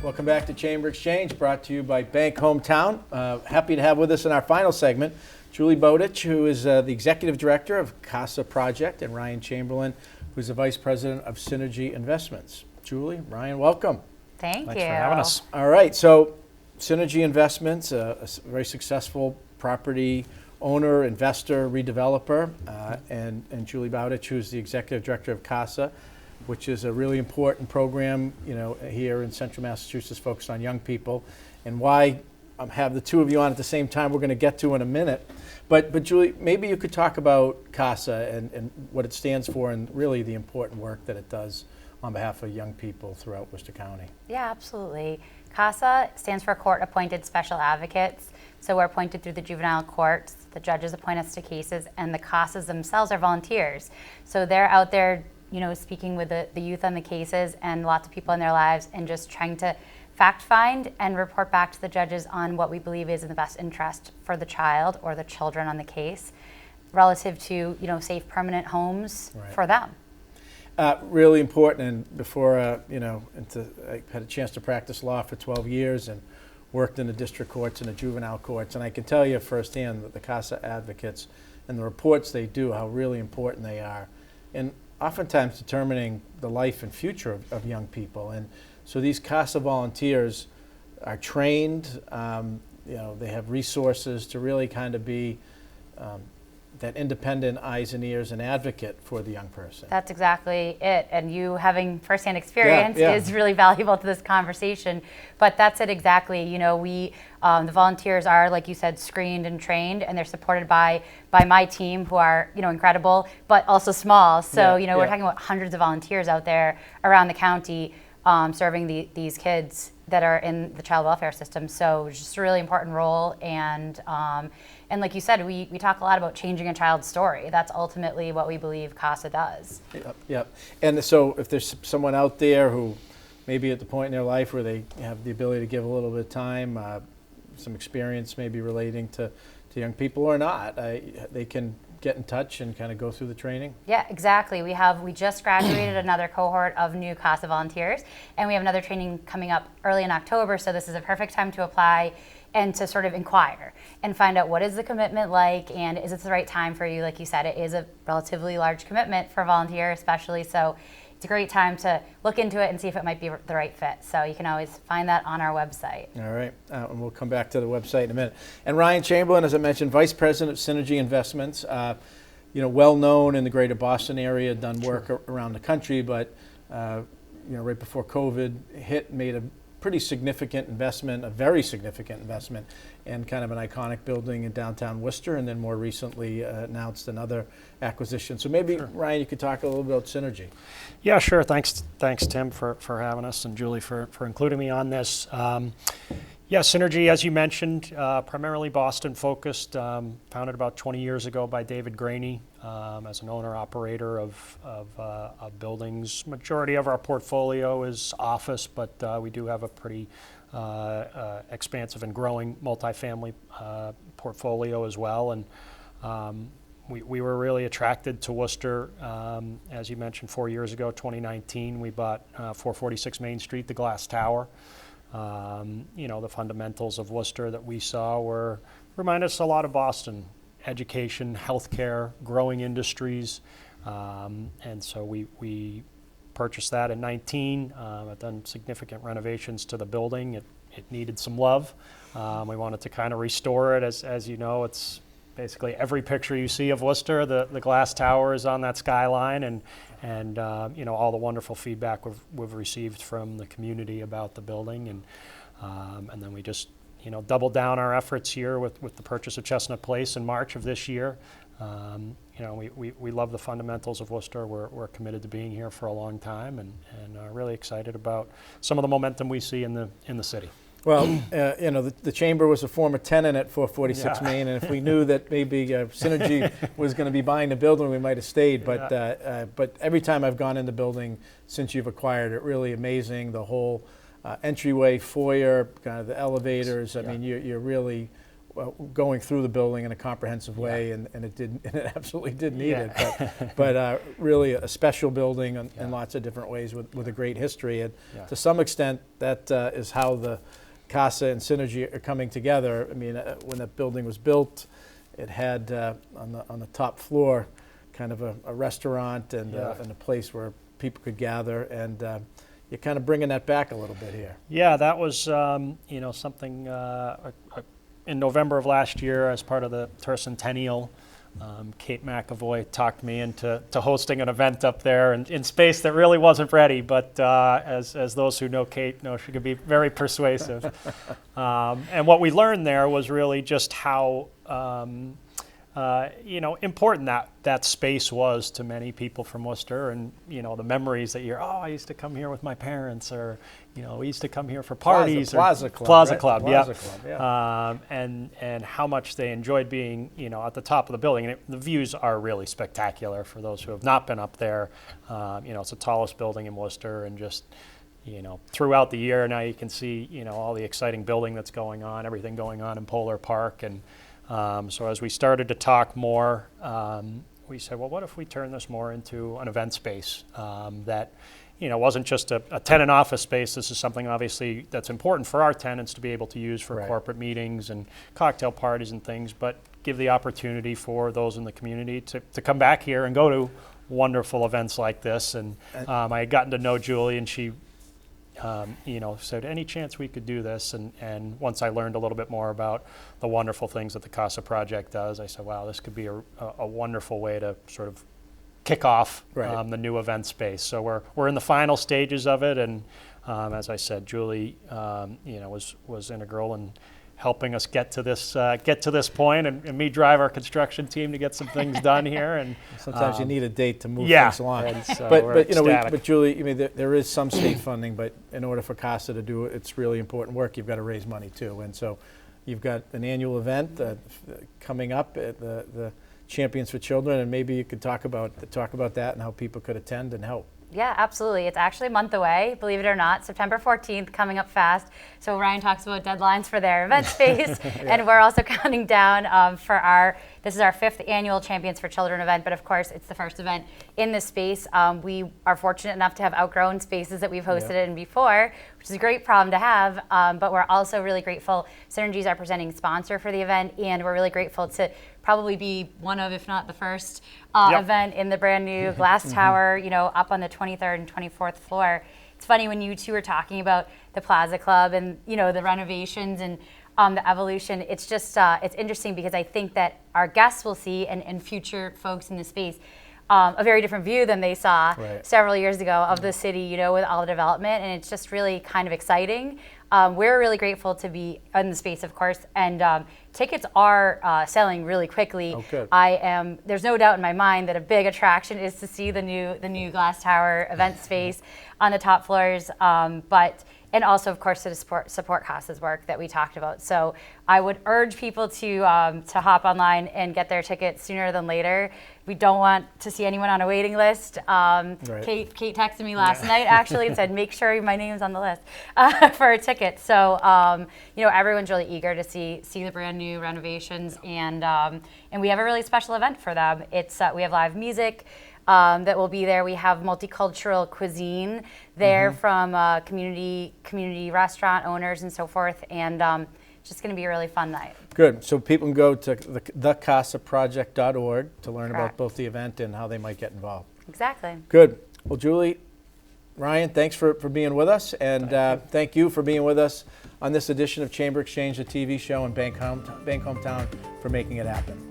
Welcome back to Chamber Exchange, brought to you by Bank Hometown. Happy to have with us in our final segment Julie Bowditch, who is the Executive Director of CASA Project, and Ryan Chamberlain, who's the Vice President of Synergy Investments. Julie, Ryan, welcome. Thanks for having us. All right, so Synergy Investments, a very successful property owner, investor, redeveloper, and Julie Bowditch, who's the Executive Director of CASA, which is a really important program, here in Central Massachusetts focused on young people. And why I have the two of you on at the same time, we're going to get to in a minute. But Julie, maybe you could talk about CASA and what it stands for and really the important work that it does on behalf of young people throughout Worcester County. Yeah, absolutely. CASA stands for Court Appointed Special Advocates. So we're appointed through the juvenile courts, the judges appoint us to cases, and the CASAs themselves are volunteers. So they're out there speaking with the youth on the cases and lots of people in their lives and just trying to fact find and report back to the judges on what we believe is in the best interest for the child or the children on the case relative to, safe permanent homes for them. Really important, and before, I had a chance to practice law for 12 years and worked in the district courts and the juvenile courts, and I can tell you firsthand that the CASA advocates and the reports they do, how really important they are. And oftentimes determining the life and future of young people. And so these CASA volunteers are trained, they have resources to really kind of be that independent eyes and ears and advocate for the young person. That's exactly it. And you having firsthand experience is really valuable to this conversation. But that's it exactly. We, the volunteers are, like you said, screened and trained, and they're supported by my team, who are, incredible, but also small. So, we're talking about hundreds of volunteers out there around the county serving these kids that are in the child welfare system. So it's just a really important role. And like you said, we talk a lot about changing a child's story. That's ultimately what we believe CASA does. Yep. And so if there's someone out there who maybe at the point in their life where they have the ability to give a little bit of time, some experience maybe relating to young people or not, they can get in touch and kind of go through the training? Yeah, exactly. We just graduated another cohort of new CASA volunteers, and we have another training coming up early in October, so this is a perfect time to apply and to sort of inquire and find out what is the commitment like, and is it the right time for you? Like you said, it is a relatively large commitment for a volunteer especially, so it's a great time to look into it and see if it might be the right fit. So you can always find that on our website. All right, and we'll come back to the website in a minute. And Ryan Chamberlain, as I mentioned, Vice President of Synergy Investments, well known in the greater Boston area, done work around the country, but right before COVID hit, made a pretty significant investment, a very significant investment, in kind of an iconic building in downtown Worcester, and then more recently announced another acquisition. So maybe, Ryan, you could talk a little bit about Synergy. Yeah, sure. Thanks, Tim, for having us, and Julie for including me on this. Synergy, as you mentioned, primarily Boston-focused, founded about 20 years ago by David Graney as an owner-operator of buildings. Majority of our portfolio is office, but we do have a pretty expansive and growing multifamily portfolio as well. And we were really attracted to Worcester. As you mentioned, 4 years ago, 2019, we bought 446 Main Street, the Glass Tower. The fundamentals of Worcester that we saw remind us a lot of Boston: education, healthcare, growing industries, and so we purchased that in 19. I've done significant renovations to the building. It needed some love. We wanted to kind of restore it. As you know, it's basically every picture you see of Worcester, the Glass Tower is on that skyline, and all the wonderful feedback we've received from the community about the building, and then we just doubled down our efforts here with the purchase of Chestnut Place in March of this year. We love the fundamentals of Worcester. We're committed to being here for a long time, and really excited about some of the momentum we see in the city. Well, the Chamber was a former tenant at 446 Main, and if we knew that maybe Synergy was going to be buying the building, we might have stayed. But every time I've gone in the building since you've acquired it, really amazing. The whole entryway, foyer, kind of the elevators. I mean, you're really going through the building in a comprehensive way, and it didn't, and it absolutely did need it. But really a special building in lots of different ways with a great history. And to some extent, that is how the CASA and Synergy are coming together. I mean, when that building was built, it had on the top floor kind of a restaurant and a place where people could gather, and you're kind of bringing that back a little bit here. Yeah, that was something in November of last year as part of the tercentennial. Kate McAvoy talked me into hosting an event up there in space that really wasn't ready, but as those who know Kate know, she could be very persuasive. And what we learned there was really just how important that space was to many people from Worcester, and the memories that I used to come here with my parents, or we used to come here for parties. Plaza Club. Plaza Right? Club, Plaza Club, yeah. And how much they enjoyed being at the top of the building. And the views are really spectacular for those who have not been up there. It's the tallest building in Worcester, and just throughout the year now you can see all the exciting building that's going on, everything going on in Polar Park. And so as we started to talk more, we said, well, what if we turn this more into an event space that wasn't just a tenant office space. This is something obviously that's important for our tenants to be able to use for corporate meetings and cocktail parties and things, but give the opportunity for those in the community to come back here and go to wonderful events like this. And I had gotten to know Julie, and she said, any chance we could do this? And once I learned a little bit more about the wonderful things that the CASA project does, I said, wow, this could be a wonderful way to sort of kick off the new event space. So we're in the final stages of it, and as I said, Julie, was integral in helping us get to this point, and me drive our construction team to get some things done here. And sometimes you need a date to move things along. And so but Julie, I mean, there is some state funding, but in order for CASA to do it, it's really important work. You've got to raise money too, and so you've got an annual event coming up at the Champions for Children, and maybe you could talk about that and how people could attend and help. Yeah, absolutely. It's actually a month away, believe it or not, September 14th, coming up fast. So Ryan talks about deadlines for their event space, and we're also counting down this is our 5th annual Champions for Children event, but of course it's the first event in this space. We are fortunate enough to have outgrown spaces that we've hosted in before, which is a great problem to have, but we're also really grateful. Synergy is our presenting sponsor for the event, and we're really grateful to probably be one of, if not the first, event in the brand new glass tower, up on the 23rd and 24th floor. It's funny when you two were talking about the Plaza Club and the renovations and the evolution. It's just it's interesting because I think that our guests will see and future folks in the space a very different view than they saw several years ago of the city, with all the development, and it's just really kind of exciting. We're really grateful to be in the space, of course, and tickets are selling really quickly. Oh, good. There's no doubt in my mind that a big attraction is to see the new glass tower event space on the top floors, and also, of course, to support CASA's work that we talked about. So I would urge people to hop online and get their tickets sooner than later. We don't want to see anyone on a waiting list. Kate texted me last night, actually, and said, make sure my name's on the list for a ticket. So, everyone's really eager to see the brand new renovations, and we have a really special event for them. We have live music that will be there. We have multicultural cuisine there from community restaurant owners and so forth, and it's just going to be a really fun night. Good. So people can go to thecasaproject.org to learn about both the event and how they might get involved. Exactly. Good. Well, Julie, Ryan, thanks for being with us, and thank you for being with us on this edition of Chamber Exchange, the TV show, and Bank Hometown for making it happen.